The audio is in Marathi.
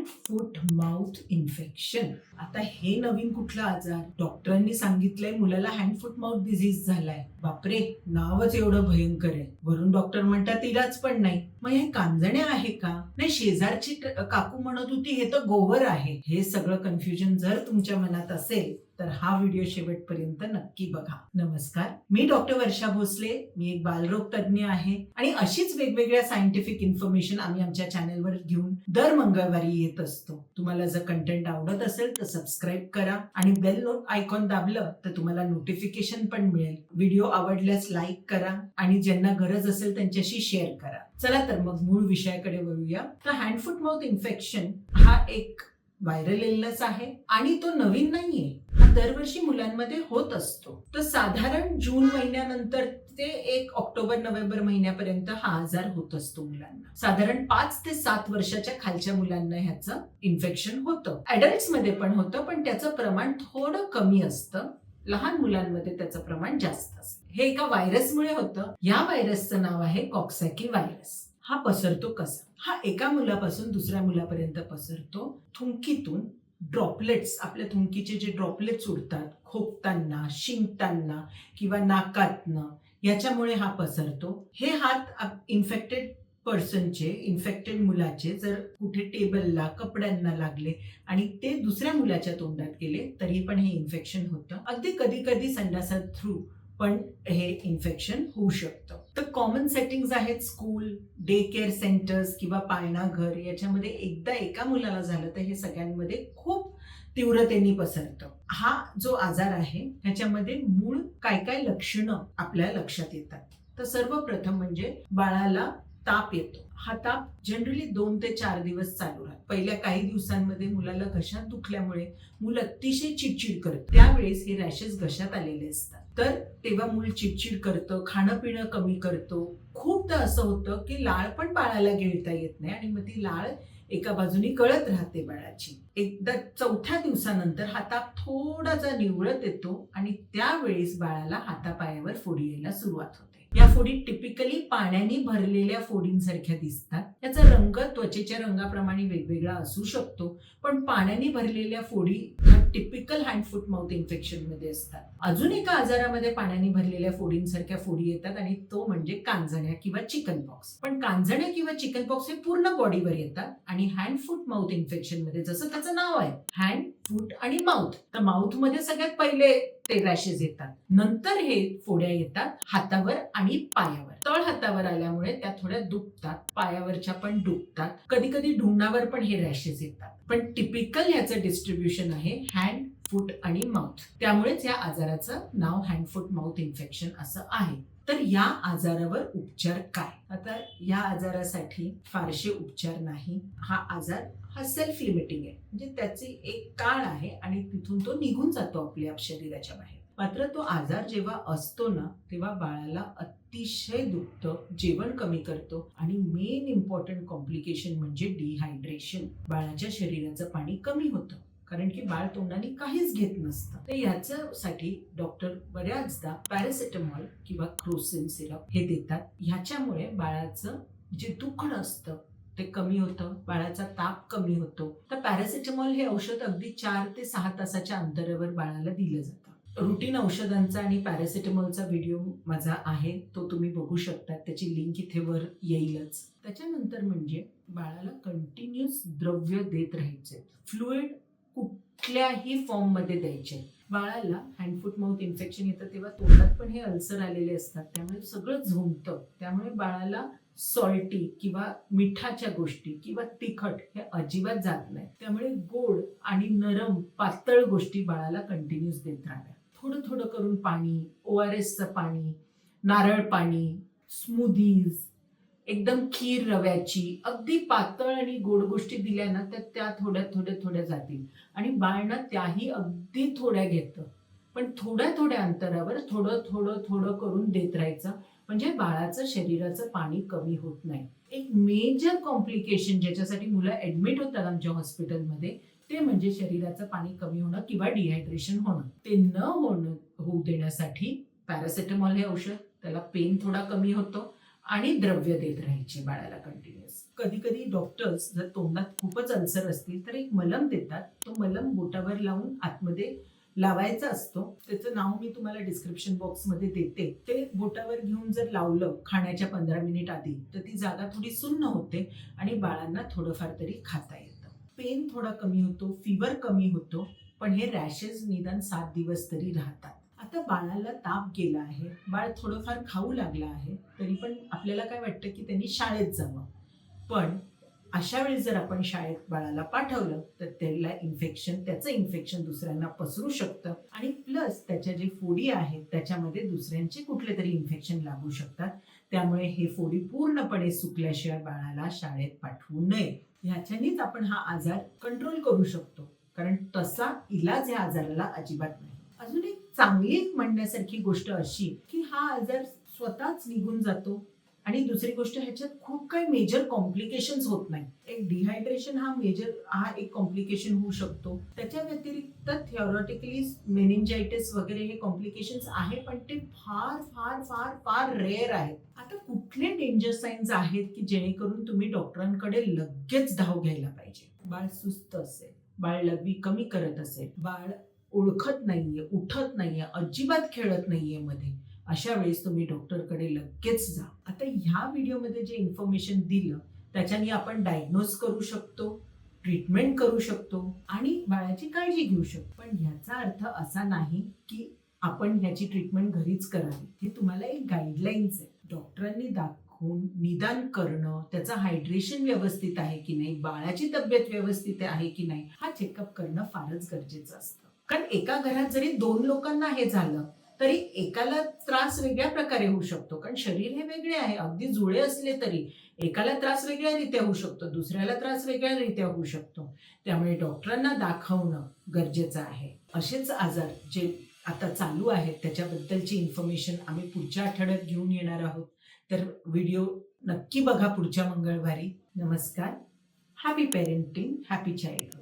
हँड फूट माउथ इन्फेक्शन. आता हे नवीन कुठला आजार? डॉक्टरांनी सांगितलंय मुलाला हँड फूट माउथ डिझीज झालाय. बापरे, नावच एवढं भयंकर आहे. वरून डॉक्टर म्हणतात इलाज पण नाही. मग हे कांजण्या आहे का? नाही, शेजारची काकू म्हणत होती हे तर गोवर आहे. हे सगळं कन्फ्युजन जर तुमच्या मनात असेल तर हा व्हिडिओ शेवटपर्यंत नक्की बघा. नमस्कार, मी डॉक्टर वर्षा भोसले. मी एक बालरोग तज्ञ आहे आणि अशीच वेगवेगळ्या सायंटिफिक इन्फॉर्मेशन आम्ही आमच्या चॅनलवर घेऊन दर मंगळवारी येत असतो. तुम्हाला जर कंटेंट आवडत असेल तर सबस्क्राईब करा आणि बेल आयकॉन दाबलं तर तुम्हाला नोटिफिकेशन पण मिळेल. व्हिडिओ आवडल्यास लाईक करा आणि ज्यांना गरज असेल त्यांच्याशी शेअर करा. चला तर मग मूळ विषयाकडे वळूया. तर हँड फूट माउथ इन्फेक्शन हा एक व्हायरल इलनेस आहे आणि तो नवीन नाहीये. हा दरवर्षी मुलांमध्ये होत असतो. तर साधारण जून महिन्यानंतर ते 1 ऑक्टोबर-नोव्हेंबर महिन्यापर्यंत हा आजार होत असतो मुलांना. साधारण 5 ते 7 वर्षाच्या खालच्या मुलांना ह्याचं इन्फेक्शन होतं. ऍडल्ट्स मध्ये पण होतं, पण त्याचं प्रमाण थोडं कमी असतं. लहान मुलांमध्ये त्याचं प्रमाण जास्त असतं. हे एका व्हायरसमुळे होतं. या व्हायरसचं नाव आहे कॉक्सॅकी व्हायरस. हा पसरतो कसा? हा एका मुलापासून दुसऱ्या मुलापर्यंत पसरतो. थुंकीतून ड्रॉपलेट्स, आपल्या थुंकीचे जे ड्रॉपलेट्स उडतात खोकताना, शिंकताना किंवा नाकातनं, याच्यामुळे हा पसरतो. हे हात इन्फेक्टेड पर्सनचे, इन्फेक्टेड मुलाचे जर कुठे टेबलला, कपड्यांना लागले आणि ते दुसऱ्या मुलाच्या तोंडात गेले तरी पण हे इन्फेक्शन होतं. अगदी कधी कधी संडासा थ्रू पण हे इन्फेक्शन होऊ शकतं. तर कॉमन सेटिंग्स आहेत स्कूल, डे केअर सेंटर्स किंवा पाळणा घर. याच्यामध्ये एकदा एका मुलाला झालं तर हे सगळ्यांमध्ये खूप तीव्रतेने पसरतं. हा जो आजार आहे ह्याच्यामध्ये मूळ काय काय लक्षणं आपल्या लक्षात येतात. तर सर्वप्रथम म्हणजे बाळाला ताप येतो. हा ताप जनरली 2 ते 4 दिवस चालू राहतो. पहिल्या काही दिवसांमध्ये मुलाला घशात दुखल्यामुळे मूल अतिशय चिडचिड करतं. त्यावेळेस हे रॅशेस घशात आलेले असतात. तर तेव्हा मूल चिडचिड करतं, खाणं पिणं कमी करतो. खूपदा असं होतं की लाळ पण बाळाला गिळता येत नाही आणि मग ती लाळ एका बाजूनी गळत राहते बाळाची. एकदा 4थ्या दिवसानंतर हा ताप थोडासा निवळत येतो आणि त्यावेळेस बाळाला हातापायावर फोडी यायला सुरुवात होते. या फोडी टिपिकली पाण्याने भरलेल्या फोडींसारख्या दिसतात. याचा रंग त्वचेच्या रंगाप्रमाणे वेगवेगळा असू शकतो, पण पाण्याने भरलेल्या फोडी ह्या टिपिकल हँड फूट माउथ इन्फेक्शन मध्ये असतात. अजून एका आजारामध्ये पाण्याने भरलेल्या फोडींसारख्या फोडी येतात आणि तो म्हणजे कांजण्या किंवा चिकन पॉक्स. पण कांजण्या किंवा चिकन पॉक्स हे पूर्ण बॉडीवर येतात आणि हँड फूट माउथ इन्फेक्शन मध्ये जसं त्याचं नाव आहे हँड, फूट आणि माउथ, तर माउथ मध्ये सगळ्यात पहिले ते रॅशेस येतात. नंतर हे फोड्या येतात हातावर आणि पायावर. तळ हातावर आल्यामुळे त्या थोड्या दुखतात, पायावरच्या पण दुखतात. कधी कधी ढुंगणावर पण हे रॅशेस येतात. पण टिपिकल ह्याचं डिस्ट्रीब्युशन आहे हँड, फूट आणि माउथ. त्यामुळेच या आजाराचं नाव हँड फूट माउथ इन्फेक्शन असं आहे. तर या आजारावर उपचार काय? आता या आजारासाठी फारसे उपचार नाही. हा आजार हा सेल्फ लिमिटिंग आहे, म्हणजे त्याची एक काळ आहे आणि तिथून तो निघून जातो आपल्या शरीराच्या बाहेर. मात्र तो आजार जेव्हा असतो ना तेव्हा बाळाला अतिशय दुखतं, जेवण कमी करतो आणि मेन इम्पॉर्टंट कॉम्प्लिकेशन म्हणजे डिहायड्रेशन. बाळाच्या शरीराचं पाणी कमी होतं कारण की बाळ तोंडाने काहीच घेत नसतं. तर याच्यासाठी डॉक्टर बऱ्याचदा पॅरासिटामॉल किंवा क्रोसिन सिरप हे देतात. ह्याच्यामुळे बाळाचं जे दुखणं असतं ते कमी होतं, बाळाचा ताप कमी होतो. तर पॅरासिटामॉल हे औषध अगदी 4 ते 6 तासाच्या अंतरावर बाळाला दिलं जातं. रुटीन औषधांचा आणि पॅरासिटामॉलचा व्हिडिओ माझा आहे, तो तुम्ही बघू शकता. त्याची लिंक इथे वर येईलच. त्याच्यानंतर म्हणजे बाळाला कंटिन्युअस द्रव्य देत राहायचे. फ्लुइड कुठल्याही फॉर्म मध्ये द्यायचे. बाळाला हँड फूट माउथ इन्फेक्शन येतं तेव्हा तोंडात पण हे अल्सर आलेले असतात, त्यामुळे सगळं झोंबतं. त्यामुळे बाळाला सॉल्टी किंवा मिठाच्या गोष्टी किंवा तिखट हे अजिबात जात नाही. त्यामुळे गोड आणि नरम पातळ गोष्टी बाळाला कंटिन्युअस देत राहाव्या. थोडं थोडं करून पाणी, ORSचं पाणी, नारळ पाणी, स्मूदीज, एकदम खीर रव्याची, अगदी पातळ आणि गोड गोष्टी दिल्या ना तर त्या थोड्या थोड्या थोड्या जातील आणि बाळ ना त्याही अगदी थोड्या घेतं. पण थोड्या थोड्या अंतरावर थोडं थोडं थोडं करून देत राहायचं, म्हणजे बाळाचं शरीराचं पाणी कमी होत नाही. एक मेजर कॉम्प्लिकेशन ज्याच्यासाठी मुलं ऍडमिट होतात आमच्या हॉस्पिटलमध्ये ते म्हणजे शरीराचं पाणी कमी होणं किंवा डिहायड्रेशन होणं. ते न होऊ देण्यासाठी पॅरासिटामॉल हे औषध, त्याला पेन थोडा कमी होतो आणि द्रव्य देत राहायचे बाळाला कंटिन्युअस. कधी कधी डॉक्टर्स जर तोंडात खूपच अल्सर असतील तर एक मलम देतात. तो मलम बोटावर लावून आतमध्ये लावायचा असतो. त्याचं नाव मी तुम्हाला डिस्क्रिप्शन बॉक्समध्ये देते. ते बोटावर घेऊन जर लावलं खाण्याच्या 15 मिनिट आधी तर ती जागा थोडी सुन्न होते आणि बाळांना थोडंफार तरी खाता येतं. पेन थोडा कमी होतो, फिवर कमी होतो, पण हे रॅशेस निदान 7 दिवस तरी राहतात. आता बाळाला ताप गेला आहे, बाळ थोडंफार खाऊ लागला आहे, तरी पण आपल्याला काय वाटतं की त्यांनी शाळेत जावं. पण अशा वेळी जर आपण शाळेत बाळाला पाठवलं तर त्याचं इन्फेक्शन दुसऱ्यांना पसरू शकतं आणि प्लस त्याच्या जे फोडी आहेत त्याच्यामध्ये दुसऱ्यांचे कुठले तरी इन्फेक्शन लागू शकतात. त्यामुळे हे फोडी पूर्णपणे सुकल्याशिवाय बाळाला शाळेत पाठवू नये. ह्याच्यानीच आपण हा आजार कंट्रोल करू शकतो, कारण तसा इलाज या आजाराला अजिबात नाही. अजून एक चांगली म्हणण्यासारखी गोष्ट अशी की हा आजार स्वतःच निघून जातो आणि दुसरी गोष्ट ह्याच्यात खूप काही मेजर कॉम्प्लिकेशन्स होत नाही. एक डिहायड्रेशन हा एक कॉम्प्लिकेशन होऊ शकतो. त्याच्या व्यतिरिक्त थिओरॉटिकली मेनिंजायटिस वगैरे हे कॉम्प्लिकेशन्स आहे, पण ते फार फार फार फार रेअर आहेत. आता कुठले डेंजर साईन्स आहेत की जेणेकरून तुम्ही डॉक्टरांकडे लगेच धाव घ्यायला पाहिजे? बाळ सुस्त असेल, बाळ लघवी कमी करत असेल, बाळ ओळखत नाहीये, उठत नाहीये, अजिबात खेळत नाहीये मध्ये, अशा वेळेस तुम्ही डॉक्टरकडे लगेच जा. आता ह्या व्हिडिओमध्ये जे इन्फॉर्मेशन दिलं त्याच्याने आपण डायग्नोज करू शकतो, ट्रीटमेंट करू शकतो आणि बाळाची काळजी घेऊ शकतो. पण ह्याचा अर्थ असा नाही की आपण ह्याची ट्रीटमेंट घरीच करावी. हे तुम्हाला एक गाईडलाईन्स आहे. डॉक्टरांनी दाखवून निदान करणं, त्याचं हायड्रेशन व्यवस्थित आहे की नाही, बाळाची तब्येत व्यवस्थित आहे की नाही, हा चेकअप करणं फारच गरजेचं असतं. कारण एका घरात जरी 2 लोकांना हे झालं तरी एकाला त्रास वेगळ्या प्रकारे होऊ शकतो, कारण शरीर हे वेगळे आहे. अगदी जुळे असले तरी एकाला त्रास वेगळ्या रीत्या होऊ शकतो, दुसऱ्याला त्रास वेगळ्या रीत्या होऊ शकतो. त्यामुळे डॉक्टरांना दाखवणं गरजेचं आहे. असेच आजार जे आता चालू आहेत त्याच्याबद्दलची इन्फॉर्मेशन आम्ही पुढच्या आठवड्यात घेऊन येणार आहोत. तर व्हिडिओ नक्की बघा पुढच्या मंगळवारी. नमस्कार. Happy parenting, happy childhood.